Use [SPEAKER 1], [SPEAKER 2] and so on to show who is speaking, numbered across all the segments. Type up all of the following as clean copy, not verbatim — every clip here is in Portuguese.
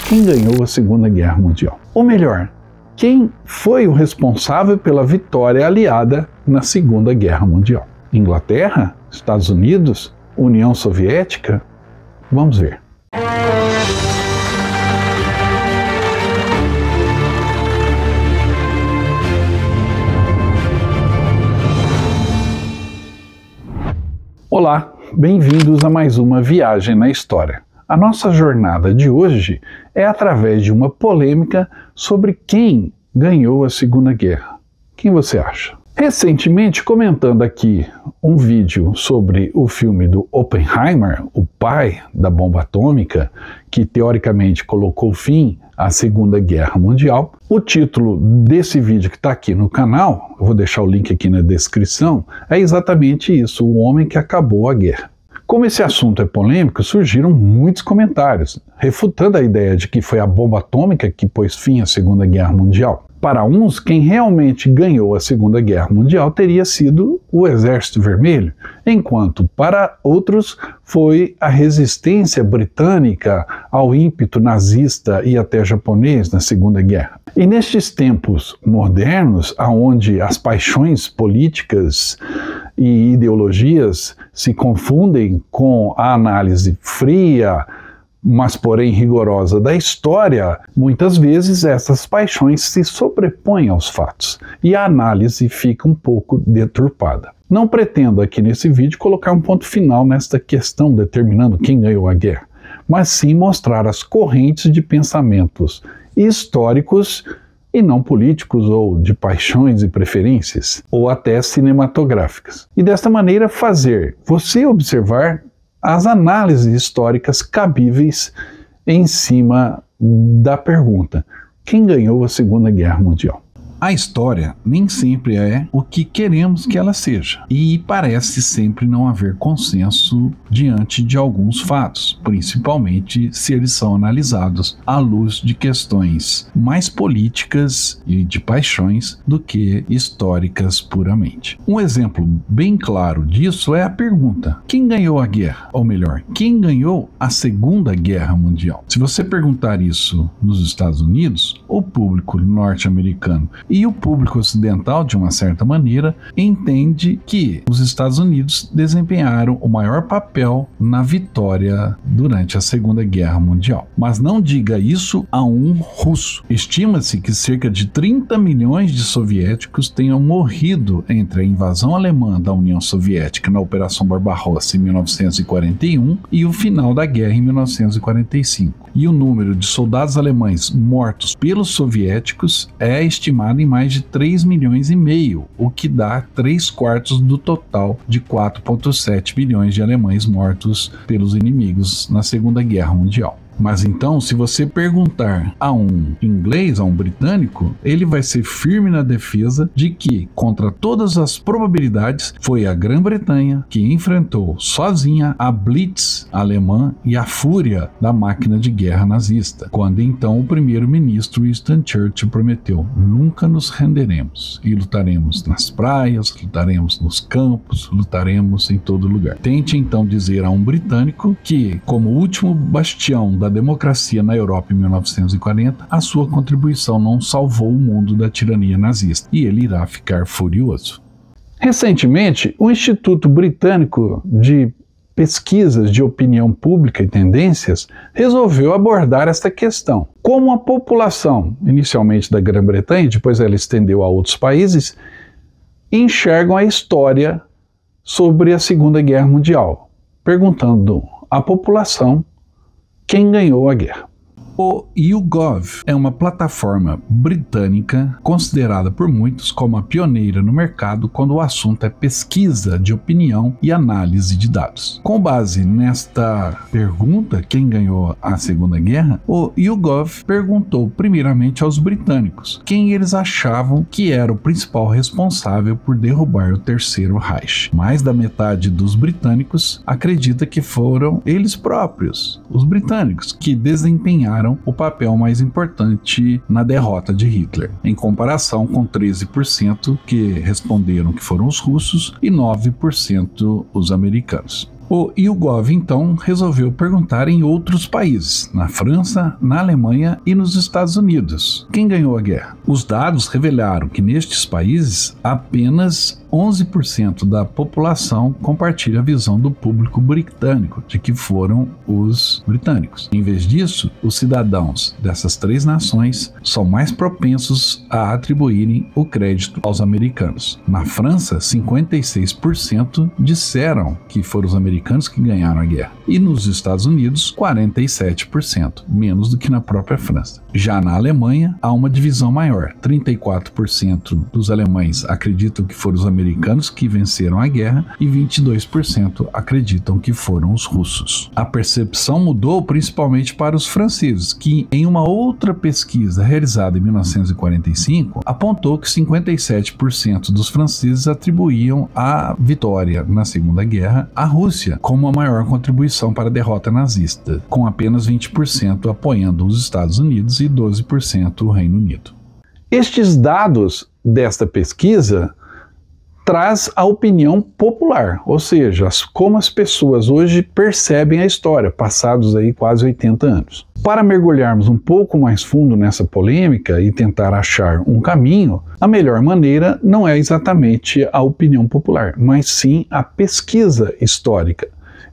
[SPEAKER 1] quem ganhou a Segunda Guerra Mundial. Ou melhor, quem foi o responsável pela vitória aliada na Segunda Guerra Mundial? Inglaterra? Estados Unidos? União Soviética? Vamos ver. Olá, bem-vindos a mais uma viagem na história. A nossa jornada de hoje é através de uma polêmica sobre quem ganhou a Segunda Guerra. Quem você acha? Recentemente, comentando aqui um vídeo sobre o filme do Oppenheimer, o pai da bomba atômica, que teoricamente colocou fim à Segunda Guerra Mundial, o título desse vídeo que está aqui no canal, eu vou deixar o link aqui na descrição, é exatamente isso, o homem que acabou a guerra. Como esse assunto é polêmico, surgiram muitos comentários, refutando a ideia de que foi a bomba atômica que pôs fim à Segunda Guerra Mundial. Para uns, quem realmente ganhou a Segunda Guerra Mundial teria sido o Exército Vermelho, enquanto para outros foi a resistência britânica ao ímpeto nazista e até japonês na Segunda Guerra. E nestes tempos modernos, onde as paixões políticas e ideologias se confundem com a análise fria, mas porém rigorosa da história, muitas vezes essas paixões se sobrepõem aos fatos e a análise fica um pouco deturpada. Não pretendo aqui nesse vídeo colocar um ponto final nesta questão determinando quem ganhou a guerra, mas sim mostrar as correntes de pensamentos históricos e não políticos ou de paixões e preferências, ou até cinematográficas. E desta maneira fazer você observar as análises históricas cabíveis em cima da pergunta: quem ganhou a Segunda Guerra Mundial? A história nem sempre é o que queremos que ela seja, e parece sempre não haver consenso diante de alguns fatos, principalmente se eles são analisados à luz de questões mais políticas e de paixões do que históricas puramente. Um exemplo bem claro disso é a pergunta: quem ganhou a guerra? Ou melhor, quem ganhou a Segunda Guerra Mundial? Se você perguntar isso nos Estados Unidos, o público norte-americano e o público ocidental, de uma certa maneira, entende que os Estados Unidos desempenharam o maior papel na vitória durante a Segunda Guerra Mundial. Mas não diga isso a um russo. Estima-se que cerca de 30 milhões de soviéticos tenham morrido entre a invasão alemã da União Soviética na Operação Barbarossa em 1941 e o final da guerra em 1945. E o número de soldados alemães mortos pelos soviéticos é estimado em mais de 3 milhões e meio, o que dá 3/4 do total de 4,7 milhões de alemães mortos pelos inimigos na Segunda Guerra Mundial. Mas então, se você perguntar a um inglês, a um britânico, ele vai ser firme na defesa de que, contra todas as probabilidades, foi a Grã-Bretanha que enfrentou sozinha a Blitz alemã e a fúria da máquina de guerra nazista, quando então o primeiro-ministro Winston Churchill prometeu: nunca nos renderemos e lutaremos nas praias, lutaremos nos campos, lutaremos em todo lugar. Tente então dizer a um britânico que, como último bastião da democracia na Europa em 1940, a sua contribuição não salvou o mundo da tirania nazista, e ele irá ficar furioso. Recentemente, o Instituto Britânico de Pesquisas de Opinião Pública e Tendências resolveu abordar esta questão. Como a população, inicialmente da Grã-Bretanha, depois ela estendeu a outros países, enxergam a história sobre a Segunda Guerra Mundial, perguntando à população quem ganhou a guerra. O YouGov é uma plataforma britânica considerada por muitos como a pioneira no mercado quando o assunto é pesquisa de opinião e análise de dados. Com base nesta pergunta, quem ganhou a Segunda Guerra, o YouGov perguntou primeiramente aos britânicos quem eles achavam que era o principal responsável por derrubar o Terceiro Reich. Mais da metade dos britânicos acredita que foram eles próprios, os britânicos, que desempenharam o papel mais importante na derrota de Hitler, em comparação com 13% que responderam que foram os russos e 9% os americanos. O YouGov, então, resolveu perguntar em outros países, na França, na Alemanha e nos Estados Unidos, quem ganhou a guerra. Os dados revelaram que nestes países apenas 11% da população compartilha a visão do público britânico de que foram os britânicos. Em vez disso, os cidadãos dessas três nações são mais propensos a atribuírem o crédito aos americanos. Na França, 56% disseram que foram os americanos que ganharam a guerra. E nos Estados Unidos, 47%, menos do que na própria França. Já na Alemanha, há uma divisão maior. 34% dos alemães acreditam que foram os americanos que venceram a guerra e 22% acreditam que foram os russos. A percepção mudou principalmente para os franceses, que em uma outra pesquisa realizada em 1945 apontou que 57% dos franceses atribuíam a vitória na Segunda Guerra à Rússia como a maior contribuição para a derrota nazista, com apenas 20% apoiando os Estados Unidos e 12% o Reino Unido. Estes dados desta pesquisa traz a opinião popular, ou seja, como as pessoas hoje percebem a história, passados aí quase 80 anos. Para mergulharmos um pouco mais fundo nessa polêmica e tentar achar um caminho, a melhor maneira não é exatamente a opinião popular, mas sim a pesquisa histórica.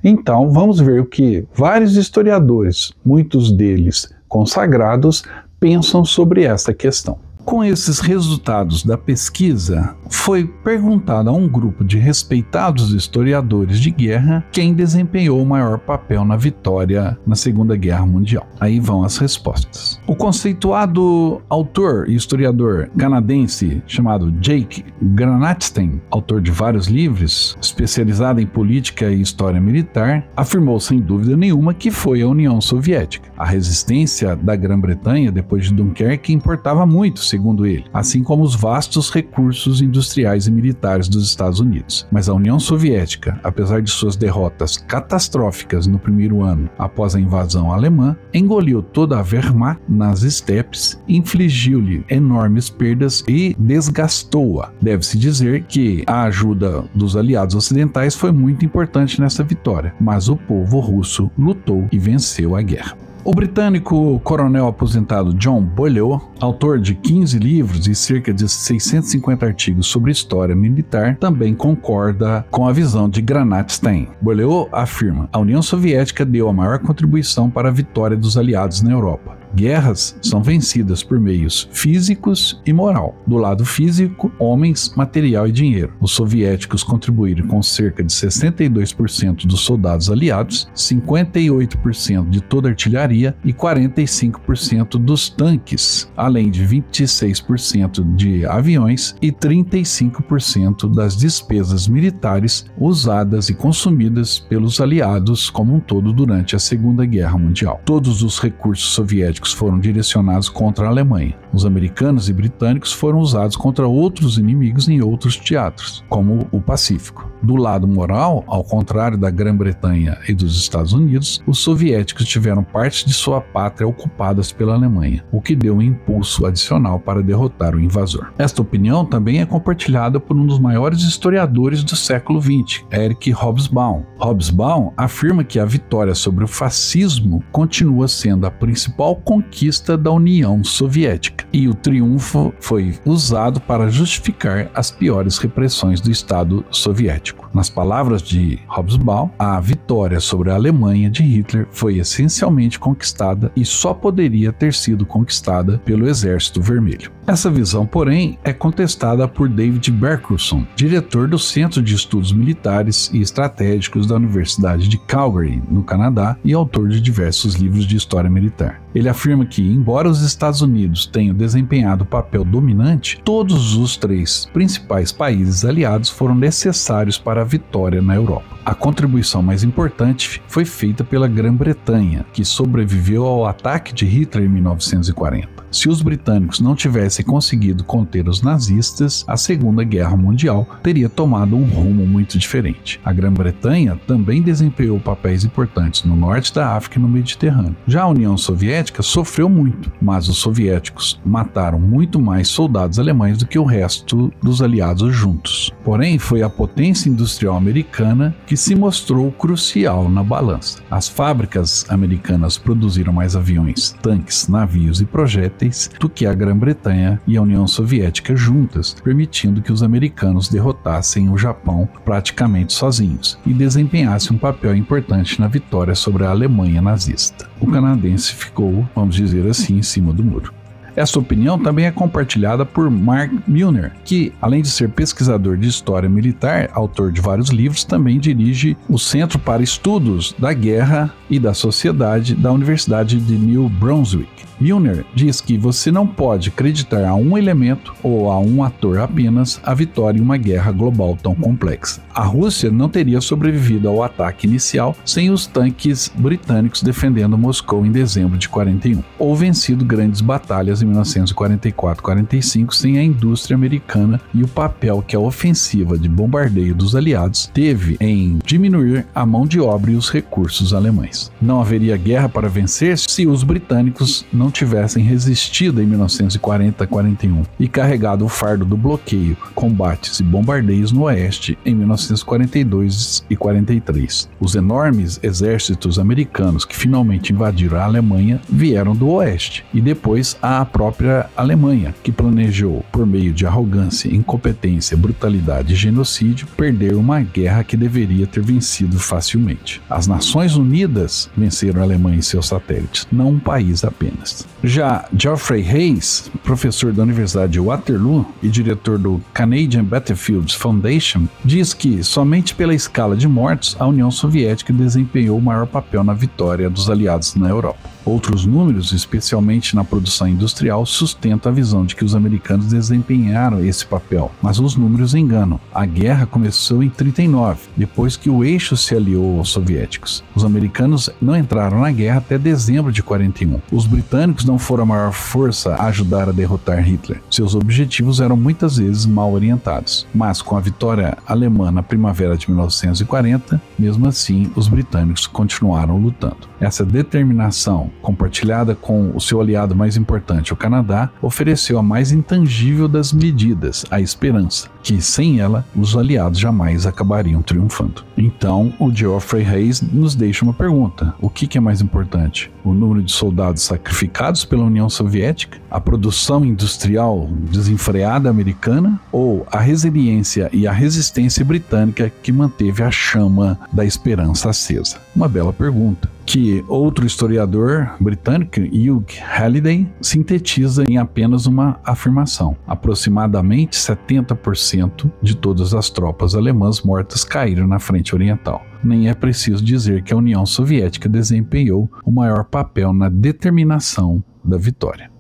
[SPEAKER 1] Então, vamos ver o que vários historiadores, muitos deles consagrados, pensam sobre esta questão. Com esses resultados da pesquisa, foi perguntado a um grupo de respeitados historiadores de guerra quem desempenhou o maior papel na vitória na Segunda Guerra Mundial. Aí vão as respostas. O conceituado autor e historiador canadense chamado Jake Granatstein, autor de vários livros, especializado em política e história militar, afirmou sem dúvida nenhuma que foi a União Soviética. A resistência da Grã-Bretanha depois de Dunkerque importava muito, segundo ele, assim como os vastos recursos industriais e militares dos Estados Unidos. Mas a União Soviética, apesar de suas derrotas catastróficas no primeiro ano após a invasão alemã, engoliu toda a Wehrmacht nas estepes, infligiu-lhe enormes perdas e desgastou-a. Deve-se dizer que a ajuda dos aliados ocidentais foi muito importante nessa vitória, mas o povo russo lutou e venceu a guerra. O britânico coronel aposentado John Boileau, autor de 15 livros e cerca de 650 artigos sobre história militar, também concorda com a visão de Granatstein. Boileau afirma: a União Soviética deu a maior contribuição para a vitória dos aliados na Europa. Guerras são vencidas por meios físicos e moral. Do lado físico, homens, material e dinheiro. Os soviéticos contribuíram com cerca de 62% dos soldados aliados, 58% de toda a artilharia e 45% dos tanques, além de 26% de aviões e 35% das despesas militares usadas e consumidas pelos aliados como um todo durante a Segunda Guerra Mundial. Todos os recursos soviéticos foram direcionados contra a Alemanha. Os americanos e britânicos foram usados contra outros inimigos em outros teatros, como o Pacífico. Do lado moral, ao contrário da Grã-Bretanha e dos Estados Unidos, os soviéticos tiveram partes de sua pátria ocupadas pela Alemanha, o que deu um impulso adicional para derrotar o invasor. Esta opinião também é compartilhada por um dos maiores historiadores do século XX, Erich Hobsbawm. Hobsbawm afirma que a vitória sobre o fascismo continua sendo a principal conquista da União Soviética, e o triunfo foi usado para justificar as piores repressões do Estado soviético. Nas palavras de Hobsbawm, a vitória sobre a Alemanha de Hitler foi essencialmente conquistada e só poderia ter sido conquistada pelo Exército Vermelho. Essa visão, porém, é contestada por David Berkhuizen, diretor do Centro de Estudos Militares e Estratégicos da Universidade de Calgary, no Canadá, e autor de diversos livros de história militar. Ele afirma que, embora os Estados Unidos tenham desempenhado o papel dominante, todos os três principais países aliados foram necessários para a vitória na Europa. A contribuição mais importante foi feita pela Grã-Bretanha, que sobreviveu ao ataque de Hitler em 1940. Se os britânicos não tivessem tivesse conseguido conter os nazistas, a Segunda Guerra Mundial teria tomado um rumo muito diferente. A Grã-Bretanha também desempenhou papéis importantes no norte da África e no Mediterrâneo. Já a União Soviética sofreu muito, mas os soviéticos mataram muito mais soldados alemães do que o resto dos aliados juntos. Porém, foi a potência industrial americana que se mostrou crucial na balança. As fábricas americanas produziram mais aviões, tanques, navios e projéteis do que a Grã-Bretanha e a União Soviética juntas, permitindo que os americanos derrotassem o Japão praticamente sozinhos e desempenhassem um papel importante na vitória sobre a Alemanha nazista. O canadense ficou, vamos dizer assim, em cima do muro. Essa opinião também é compartilhada por Mark Milner, que, além de ser pesquisador de história militar, autor de vários livros, também dirige o Centro para Estudos da Guerra e da Sociedade da Universidade de New Brunswick. Milner diz que você não pode acreditar a um elemento ou a um ator apenas a vitória em uma guerra global tão complexa. A Rússia não teria sobrevivido ao ataque inicial sem os tanques britânicos defendendo Moscou em dezembro de 41, ou vencido grandes batalhas em 1944-45 sem a indústria americana e o papel que a ofensiva de bombardeio dos aliados teve em diminuir a mão de obra e os recursos alemães. Não haveria guerra para vencer se os britânicos não tivessem resistido em 1940-41 e carregado o fardo do bloqueio, combates e bombardeios no oeste em 1942 e 43. Os enormes exércitos americanos que finalmente invadiram a Alemanha vieram do oeste e depois a própria Alemanha, que planejou, por meio de arrogância, incompetência, brutalidade e genocídio, perder uma guerra que deveria ter vencido facilmente. As Nações Unidas venceram a Alemanha e seus satélites, não um país apenas. Já Geoffrey Hayes, professor da Universidade de Waterloo e diretor do Canadian Battlefield Foundation, diz que somente pela escala de mortos a União Soviética desempenhou o maior papel na vitória dos aliados na Europa. Outros números, especialmente na produção industrial, sustentam a visão de que os americanos desempenharam esse papel, mas os números enganam. A guerra começou em 39, depois que o eixo se aliou aos soviéticos. Os americanos não entraram na guerra até dezembro de 41. Os britânicos não foram a maior força a ajudar a derrotar Hitler. Seus objetivos eram muitas vezes mal orientados, mas com a vitória alemã na primavera de 1940, mesmo assim, os britânicos continuaram lutando. Essa determinação, compartilhada com o seu aliado mais importante, o Canadá, ofereceu a mais intangível das medidas, a esperança, que sem ela, os aliados jamais acabariam triunfando. Então, o Geoffrey Hayes nos deixa uma pergunta: o que é mais importante? O número de soldados sacrificados pela União Soviética? A produção industrial desenfreada americana? Ou a resiliência e a resistência britânica que manteve a chama da esperança acesa? Uma bela pergunta, que outro historiador britânico, Hugh Halliday, sintetiza em apenas uma afirmação: aproximadamente 70% de todas as tropas alemãs mortas caíram na frente oriental. Nem é preciso dizer que a União Soviética desempenhou o maior papel na determinação da vitória.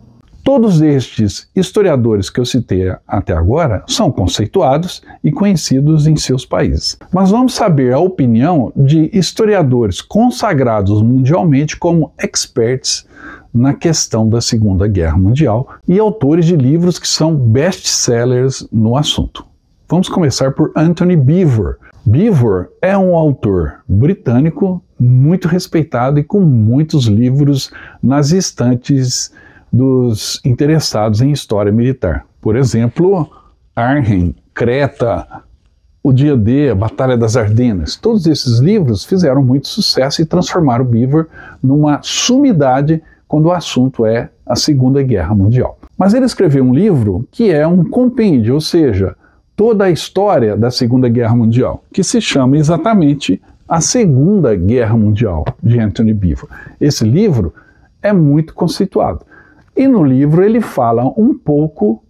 [SPEAKER 1] Todos estes historiadores que eu citei até agora são conceituados e conhecidos em seus países. Mas vamos saber a opinião de historiadores consagrados mundialmente como experts na questão da Segunda Guerra Mundial e autores de livros que são best-sellers no assunto. Vamos começar por Anthony Beevor. Beevor é um autor britânico muito respeitado e com muitos livros nas estantes dos interessados em história militar. Por exemplo, Arnhem, Creta, o Dia D, a Batalha das Ardenas. Todos esses livros fizeram muito sucesso e transformaram Beevor numa sumidade quando o assunto é a Segunda Guerra Mundial. Mas ele escreveu um livro que é um compêndio, ou seja, toda a história da Segunda Guerra Mundial, que se chama exatamente A Segunda Guerra Mundial, de Anthony Beevor. Esse livro é muito conceituado. E no livro ele fala um pouco,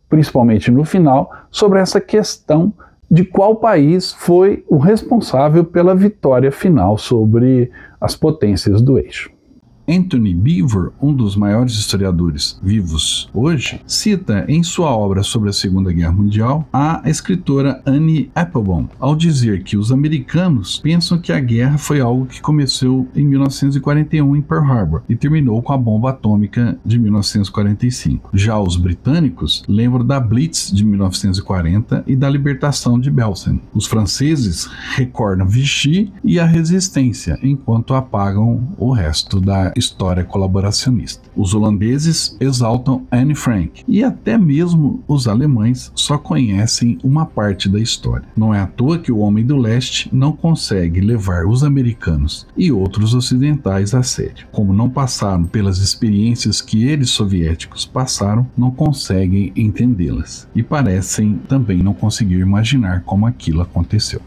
[SPEAKER 1] principalmente no final, sobre essa questão de qual país foi o responsável pela vitória final sobre as potências do eixo. Anthony Beevor, um dos maiores historiadores vivos hoje, cita em sua obra sobre a Segunda Guerra Mundial a escritora Annie Applebaum, ao dizer que os americanos pensam que a guerra foi algo que começou em 1941 em Pearl Harbor e terminou com a bomba atômica de 1945. Já os britânicos lembram da Blitz de 1940 e da libertação de Belsen. Os franceses recordam Vichy e a resistência, enquanto apagam o resto da história colaboracionista. Os holandeses exaltam Anne Frank e até mesmo os alemães só conhecem uma parte da história. Não é à toa que o homem do leste não consegue levar os americanos e outros ocidentais a sério. Como não passaram pelas experiências que eles soviéticos passaram, não conseguem entendê-las e parecem também não conseguir imaginar como aquilo aconteceu.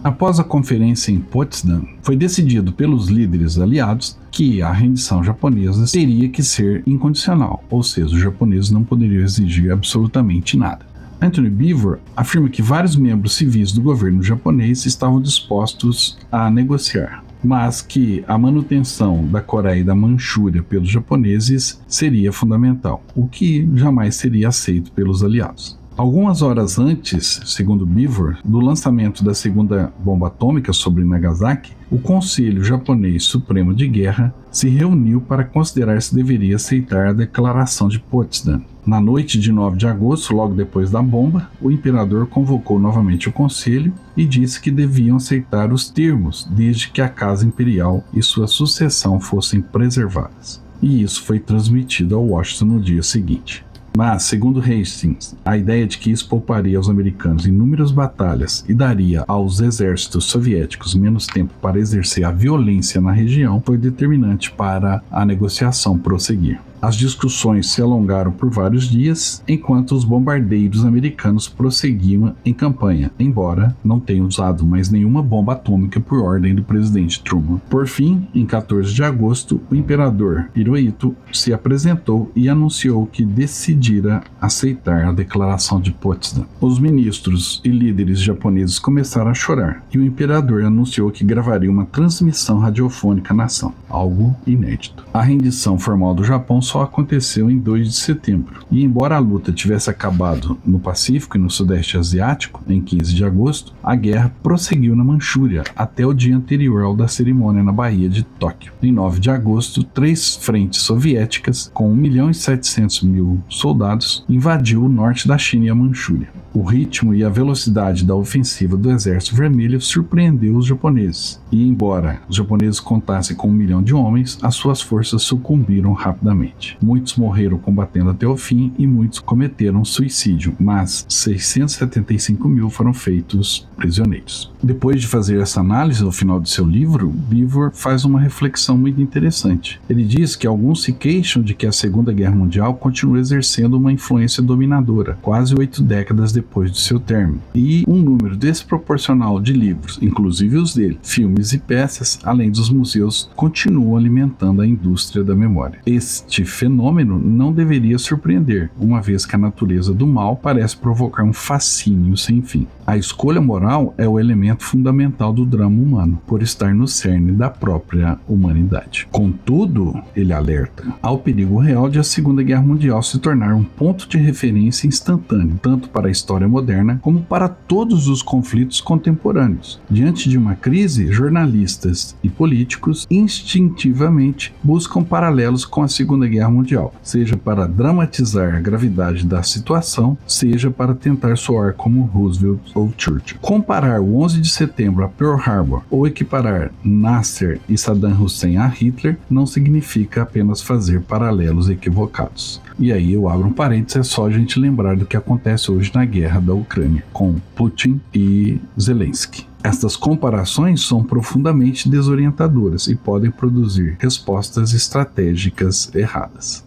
[SPEAKER 1] Após a conferência em Potsdam, foi decidido pelos líderes aliados que a rendição japonesa teria que ser incondicional, ou seja, os japoneses não poderiam exigir absolutamente nada. Anthony Beevor afirma que vários membros civis do governo japonês estavam dispostos a negociar, mas que a manutenção da Coreia e da Manchúria pelos japoneses seria fundamental, o que jamais seria aceito pelos aliados. Algumas horas antes, segundo Beevor, do lançamento da segunda bomba atômica sobre Nagasaki, o Conselho Japonês Supremo de Guerra se reuniu para considerar se deveria aceitar a Declaração de Potsdam. Na noite de 9 de agosto, logo depois da bomba, o imperador convocou novamente o conselho e disse que deviam aceitar os termos desde que a Casa Imperial e sua sucessão fossem preservadas. E isso foi transmitido a Washington no dia seguinte. Mas, segundo Hastings, a ideia de que isso pouparia aos americanos inúmeras batalhas e daria aos exércitos soviéticos menos tempo para exercer a violência na região foi determinante para a negociação prosseguir. As discussões se alongaram por vários dias, enquanto os bombardeiros americanos prosseguiam em campanha, embora não tenham usado mais nenhuma bomba atômica por ordem do presidente Truman. Por fim, em 14 de agosto, o imperador Hirohito se apresentou e anunciou que decidira aceitar a Declaração de Potsdam. Os ministros e líderes japoneses começaram a chorar, e o imperador anunciou que gravaria uma transmissão radiofônica na ação, algo inédito. A rendição formal do Japão só aconteceu em 2 de setembro, e embora a luta tivesse acabado no Pacífico e no Sudeste Asiático, em 15 de agosto, a guerra prosseguiu na Manchúria até o dia anterior ao da cerimônia na Baía de Tóquio. Em 9 de agosto, 3 frentes soviéticas, com 1.700.000 soldados, invadiu o norte da China e a Manchúria. O ritmo e a velocidade da ofensiva do Exército Vermelho surpreendeu os japoneses, e embora os japoneses contassem com 1 milhão de homens, as suas forças sucumbiram rapidamente. Muitos morreram combatendo até o fim e muitos cometeram suicídio, mas 675.000 foram feitos prisioneiros. Depois de fazer essa análise no final de seu livro, Beevor faz uma reflexão muito interessante. Ele diz que alguns se queixam de que a Segunda Guerra Mundial continua exercendo uma influência dominadora, quase 8 décadas depois de seu término, e um número desproporcional de livros, inclusive os dele, filmes e peças, além dos museus, continuam alimentando a indústria da memória. Este fenômeno não deveria surpreender, uma vez que a natureza do mal parece provocar um fascínio sem fim. A escolha moral é o elemento fundamental do drama humano, por estar no cerne da própria humanidade. Contudo, ele alerta, há o perigo real de a Segunda Guerra Mundial se tornar um ponto de referência instantâneo, tanto para a história moderna como para todos os conflitos contemporâneos. Diante de uma crise, jornalistas e políticos instintivamente buscam paralelos com a Segunda Guerra Mundial, seja para dramatizar a gravidade da situação, seja para tentar soar como Roosevelt ou Churchill. Comparar o 11 de setembro a Pearl Harbor ou equiparar Nasser e Saddam Hussein a Hitler não significa apenas fazer paralelos equivocados. E aí eu abro um parênteses, é só a gente lembrar do que acontece hoje na guerra da Ucrânia, com Putin e Zelensky. Estas comparações são profundamente desorientadoras e podem produzir respostas estratégicas erradas.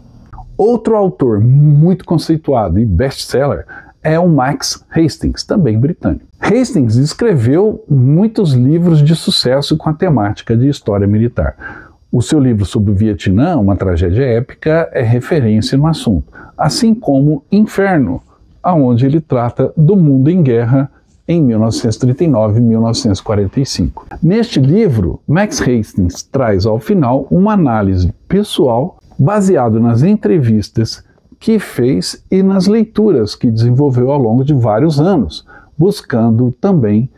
[SPEAKER 1] Outro autor muito conceituado e best-seller é o Max Hastings, também britânico. Hastings escreveu muitos livros de sucesso com a temática de história militar. O seu livro sobre o Vietnã, uma tragédia épica, é referência no assunto, assim como Inferno, onde ele trata do mundo em guerra em 1939 e 1945. Neste livro, Max Hastings traz ao final uma análise pessoal baseado nas entrevistas que fez e nas leituras que desenvolveu ao longo de vários anos, buscando também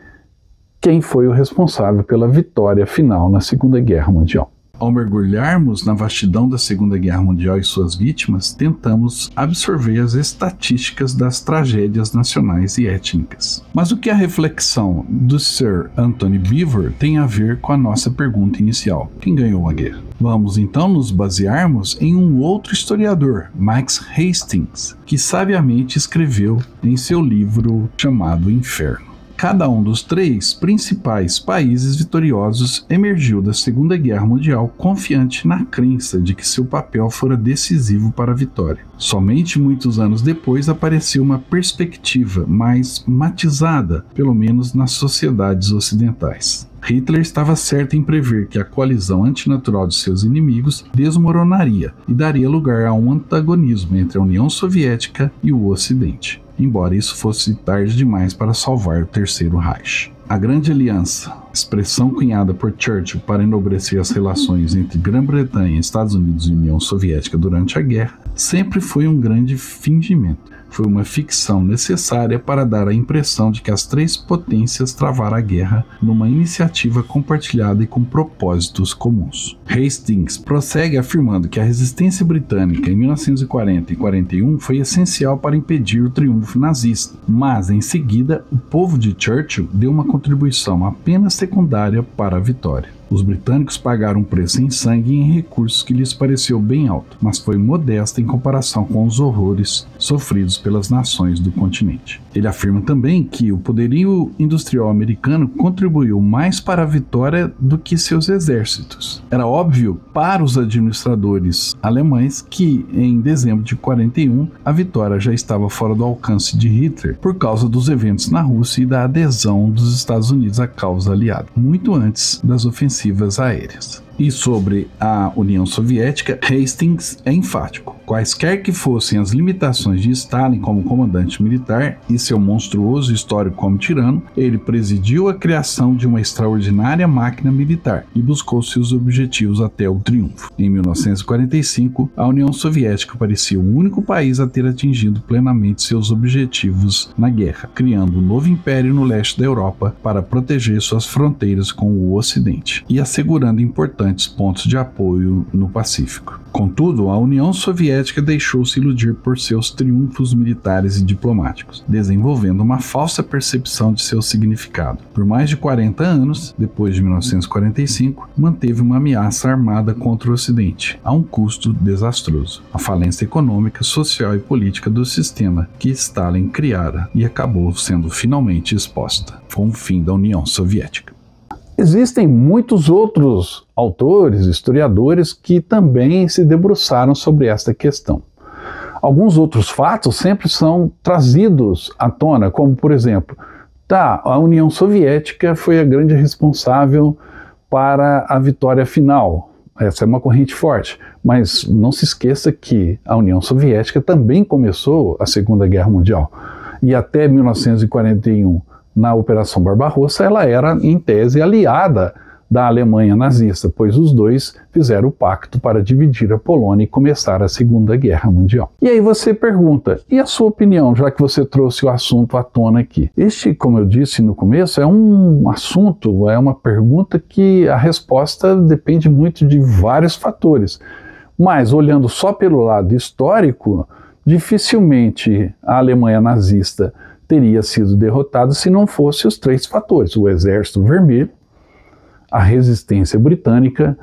[SPEAKER 1] quem foi o responsável pela vitória final na Segunda Guerra Mundial. Ao mergulharmos na vastidão da Segunda Guerra Mundial e suas vítimas, tentamos absorver as estatísticas das tragédias nacionais e étnicas. Mas o que a reflexão do Sir Anthony Beevor tem a ver com a nossa pergunta inicial? Quem ganhou a guerra? Vamos então nos basearmos em um outro historiador, Max Hastings, que sabiamente escreveu em seu livro chamado Inferno. Cada um dos 3 principais países vitoriosos emergiu da Segunda Guerra Mundial confiante na crença de que seu papel fora decisivo para a vitória. Somente muitos anos depois apareceu uma perspectiva mais matizada, pelo menos nas sociedades ocidentais. Hitler estava certo em prever que a coalizão antinatural de seus inimigos desmoronaria e daria lugar a um antagonismo entre a União Soviética e o Ocidente, embora isso fosse tarde demais para salvar o Terceiro Reich. A Grande Aliança, expressão cunhada por Churchill para enobrecer as relações entre Grã-Bretanha, Estados Unidos e União Soviética durante a guerra, sempre foi um grande fingimento. Foi uma ficção necessária para dar a impressão de que as 3 potências travaram a guerra numa iniciativa compartilhada e com propósitos comuns. Hastings prossegue afirmando que a resistência britânica em 1940 e 41 foi essencial para impedir o triunfo nazista, mas em seguida o povo de Churchill deu uma contribuição apenas secundária para a vitória. Os britânicos pagaram um preço em sangue e em recursos que lhes pareceu bem alto, mas foi modesta em comparação com os horrores sofridos pelas nações do continente. Ele afirma também que o poderio industrial americano contribuiu mais para a vitória do que seus exércitos. Era óbvio para os administradores alemães que, em dezembro de 41, a vitória já estava fora do alcance de Hitler por causa dos eventos na Rússia e da adesão dos Estados Unidos à causa aliada, muito antes das ofensivas aéreas. E sobre a União Soviética, Hastings é enfático. Quaisquer que fossem as limitações de Stalin como comandante militar e seu monstruoso histórico como tirano, ele presidiu a criação de uma extraordinária máquina militar e buscou seus objetivos até o triunfo. Em 1945, a União Soviética parecia o único país a ter atingido plenamente seus objetivos na guerra, criando um novo império no leste da Europa para proteger suas fronteiras com o Ocidente e assegurando importantes pontos de apoio no Pacífico. Contudo, a União Soviética deixou-se iludir por seus triunfos militares e diplomáticos, desenvolvendo uma falsa percepção de seu significado. Por mais de 40 anos, depois de 1945, manteve uma ameaça armada contra o Ocidente, a um custo desastroso. A falência econômica, social e política do sistema que Stalin criara e acabou sendo finalmente exposta. Foi o fim da União Soviética. Existem muitos outros autores, historiadores, que também se debruçaram sobre esta questão. Alguns outros fatos sempre são trazidos à tona, como, por exemplo, a União Soviética foi a grande responsável para a vitória final. Essa é uma corrente forte, mas não se esqueça que a União Soviética também começou a Segunda Guerra Mundial. E até 1941, na Operação Barbarossa, ela era, em tese, aliada da Alemanha nazista, pois os dois fizeram o pacto para dividir a Polônia e começar a Segunda Guerra Mundial. E aí você pergunta, e a sua opinião, já que você trouxe o assunto à tona aqui? Este, como eu disse no começo, é um assunto, é uma pergunta que a resposta depende muito de vários fatores. Mas, olhando só pelo lado histórico, dificilmente a Alemanha nazista teria sido derrotada se não fosse os 3 fatores: o Exército Vermelho, a resistência britânica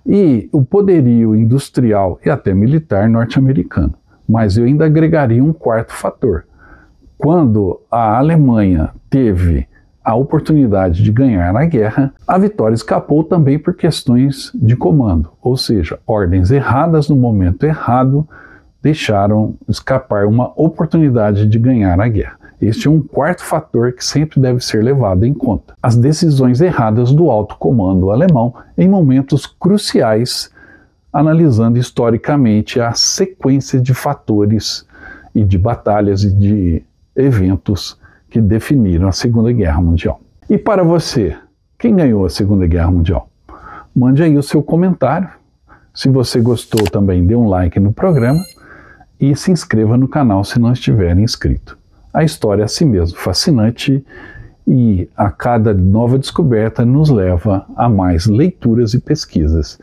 [SPEAKER 1] e o poderio industrial e até militar norte-americano. Mas eu ainda agregaria um 4º fator. Quando a Alemanha teve a oportunidade de ganhar a guerra, a vitória escapou também por questões de comando, ou seja, ordens erradas no momento errado deixaram escapar uma oportunidade de ganhar a guerra. Este é um 4º fator que sempre deve ser levado em conta: as decisões erradas do alto comando alemão em momentos cruciais, analisando historicamente a sequência de fatores e de batalhas e de eventos que definiram a Segunda Guerra Mundial. E para você, quem ganhou a Segunda Guerra Mundial? Mande aí o seu comentário. Se você gostou, também dê um like no programa e se inscreva no canal se não estiver inscrito. A história é assim mesmo, fascinante, e a cada nova descoberta nos leva a mais leituras e pesquisas.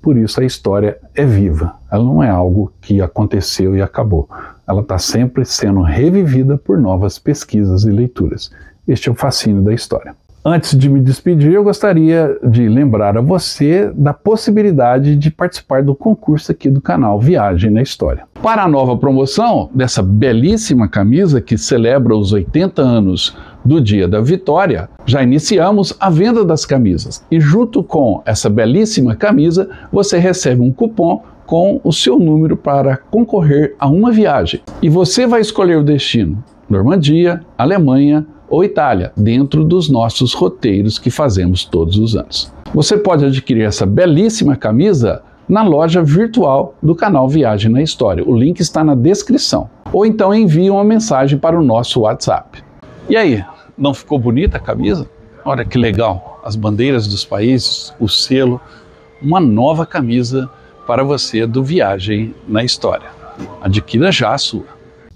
[SPEAKER 1] Por isso a história é viva, ela não é algo que aconteceu e acabou. Ela está sempre sendo revivida por novas pesquisas e leituras. Este é o fascínio da história. Antes de me despedir, eu gostaria de lembrar a você da possibilidade de participar do concurso aqui do canal Viagem na História. Para a nova promoção dessa belíssima camisa que celebra os 80 anos do Dia da Vitória, já iniciamos a venda das camisas. E junto com essa belíssima camisa, você recebe um cupom com o seu número para concorrer a uma viagem. E você vai escolher o destino: Normandia, Alemanha ou Itália, dentro dos nossos roteiros que fazemos todos os anos. Você pode adquirir essa belíssima camisa na loja virtual do canal Viagem na História. O link está na descrição. Ou então envie uma mensagem para o nosso WhatsApp. E aí, não ficou bonita a camisa? Olha que legal, as bandeiras dos países, o selo, uma nova camisa para você do Viagem na História. Adquira já a sua.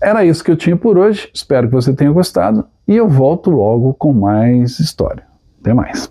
[SPEAKER 1] Era isso que eu tinha por hoje, espero que você tenha gostado e eu volto logo com mais história. Até mais.